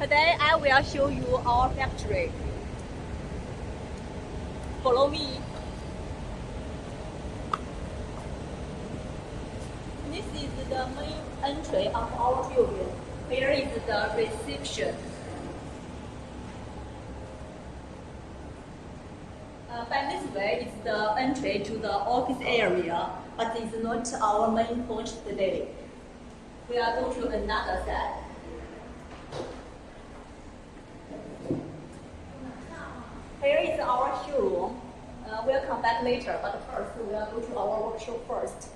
Today I will show you our factory. Follow me. This is the main entry of our building. Here is the reception. By this way, it's the entry to the office area, but it's not our main point today. We are going to another side. Here is our showroom. We'll come back later, but first we are going to our workshop first.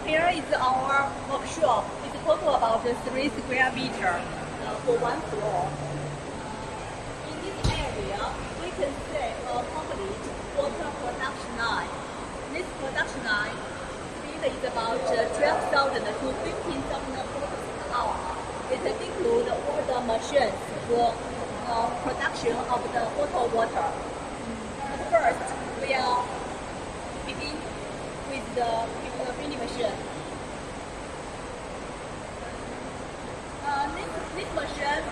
Here is our workshop. It's total about 3 square meters for one floor. In this area, we can see a complete water production line. This production line speed is about 12,000 to 15,000 bottles per hour. It includes all the machines for production of the bottled water. But first, we are begin with the filling machine. This machine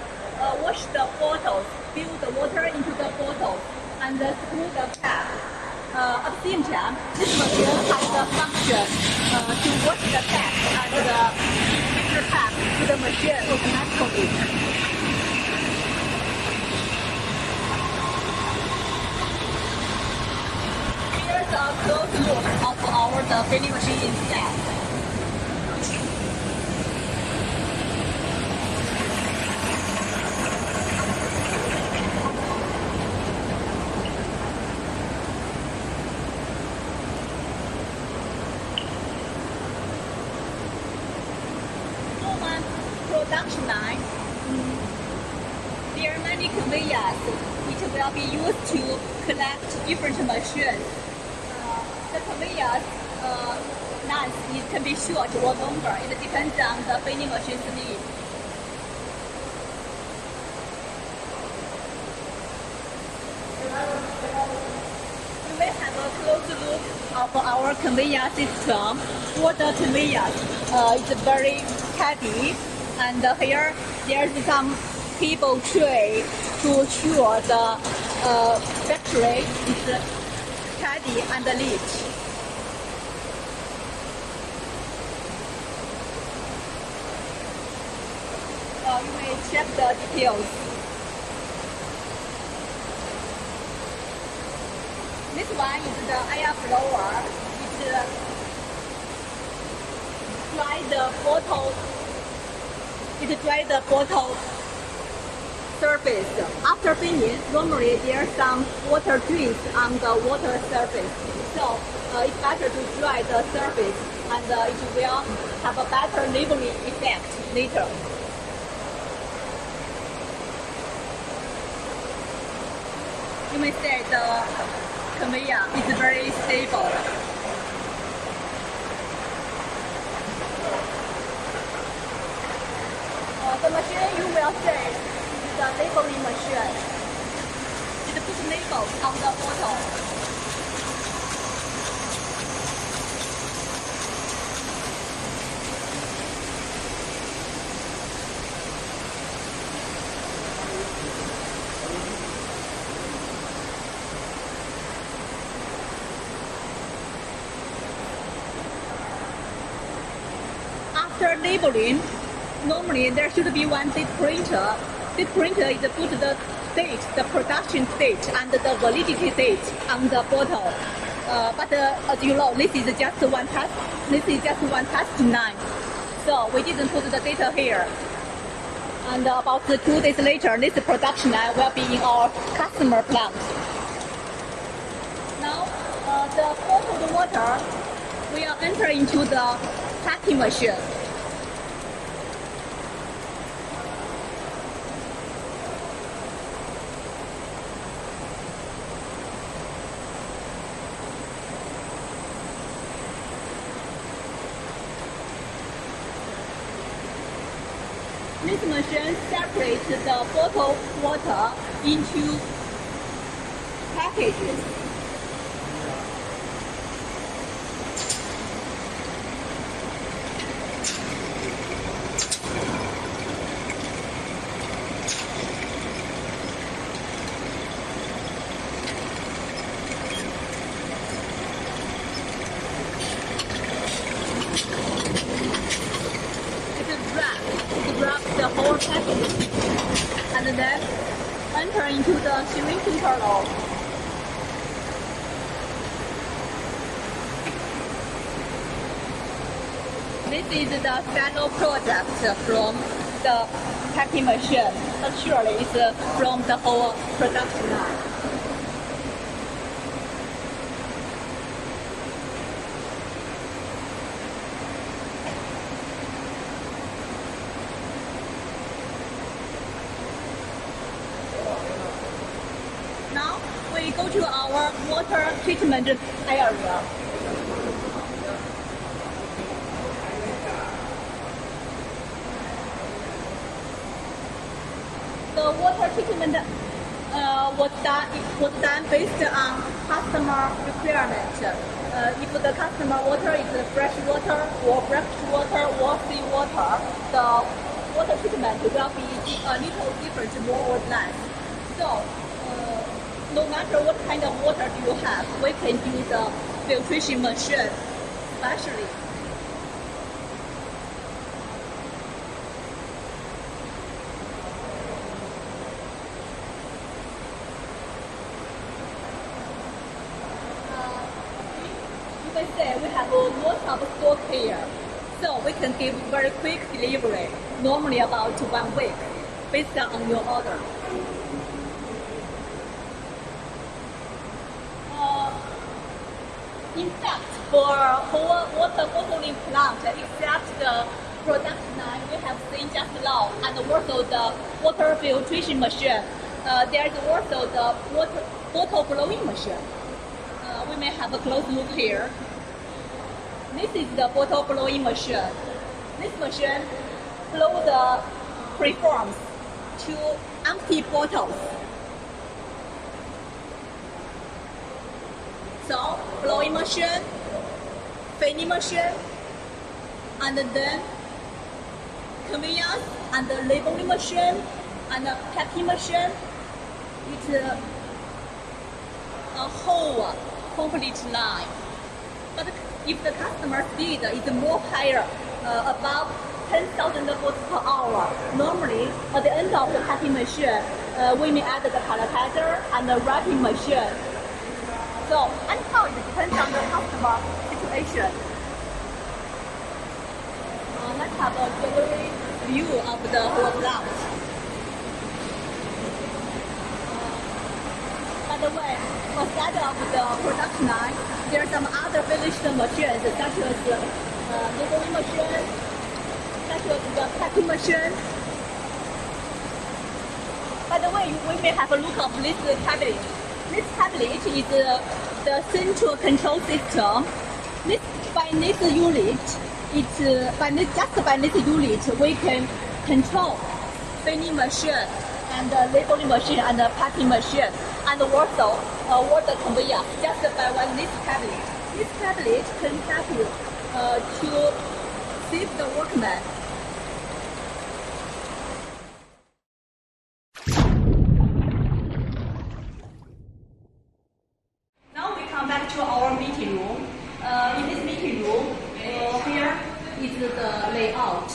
wash the bottles, fill the water into the bottles, and screw the cap. At the same time, this machine has the function to wash the cap and give the cap to the machine automatically. Here's a close look of our filling machine inside. Production line, there are many conveyors which will be used to collect different machines. The conveyors length can be short or longer. It depends on the filling machine's need. You may have a close look of our conveyor system. For the conveyors, it's very heavy. And here, there's some cable tray to ensure the factory is steady and lit. You may check the details. This one is the air blower. It dry the bottle surface. After filling, normally there's some water drips on the water surface. So it's better to dry the surface, and it will have a better labeling effect later. You may say the conveyor is very stable. The machine you will see is the labeling machine. It puts labels on the bottle. After labeling, normally there should be one date printer. This printer is put the date, the production date, and the validity date on the bottle. But as you know, this is just one test. This is just one test line. So we didn't put the data here. And about 2 days later, this production line will be in our customer plant. Now, the bottled water will enter into the packing machine. This machine separates the bottled water into packages. This is the final product from the packing machine. Actually, it's from the whole production line. Now we go to our water treatment area. The water treatment was done based on customer requirement. If the customer water is fresh water or brackish water or seawater, the water treatment will be a little different, more or less. So, no matter what kind of water do you have, we can use the filtration machine, especially. You can say we have lots of stock here, so we can give very quick delivery, normally about 1 week, based on your order. In fact, for whole water bottling plant, except the production line we have seen just now, and also the water filtration machine, there is also the bottle blowing machine. We may have a close look here. This is the bottle blowing machine. This machine blows the preforms to empty bottles. So, blowing machine, filling machine, and then conveyance and the labeling machine and the packing machine. It's a whole complete line. But if the customer's speed is more higher, above 10,000 bottles per hour, normally at the end of the packing machine, we may add the palletizer and the wrapping machine. So, anyhow, it depends on the customer situation. Let's have a gallery view of the whole plant. By the way, outside of the production line, there are some other finished machines, such as the labeling machine, such as the packing machine. By the way, we may have a look of this tablet. This tablet is the central control system. By this unit, just by this unit, we can control filling machine and labeling machine and packing machine, and also water conveyor just by this tablet. This tablet can help you to save the workman. Back to our meeting room. In this meeting room, here is the layout.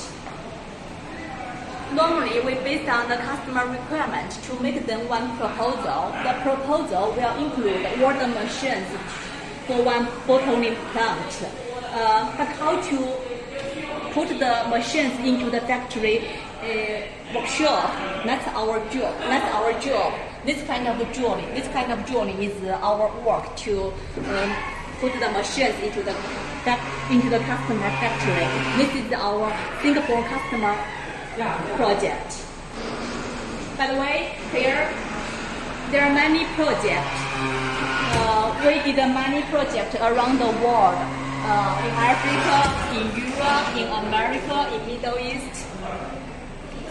Normally, we based on the customer requirement to make them one proposal. The proposal will include water machines for one bottling plant. But how to put the machines into the factory workshop, that's our job. This kind of drawing is our work to put the machines into the customer factory. This is our Singapore customer project. By the way, here there are many projects. We did many projects around the world, in Africa, in Europe, in America, in Middle East.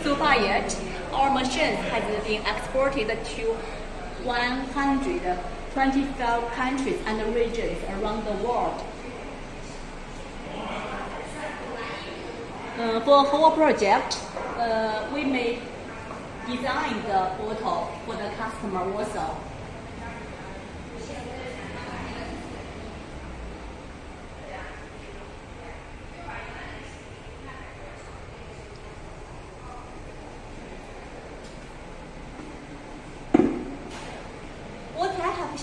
So far yet, our machines has been exported to 125 countries and regions around the world. For whole project, we may design the bottle for the customer also.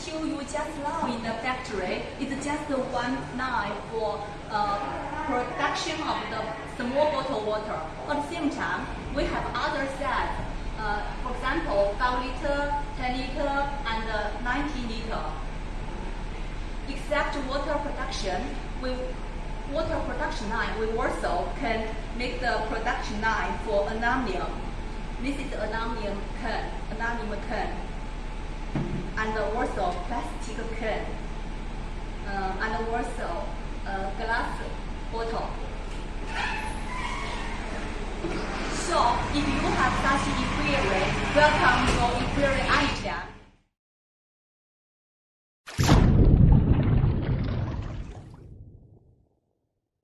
Show you just now in the factory is just one line for production production of the small bottle water. At the same time, we have other size. For example, 5 liter, 10 liter, and 90 liter. Except water production line, we also can make the production line for aluminum. This is aluminum can, and also plastic can, and also glass bottle. So, if you have such inquiry, welcome your inquiry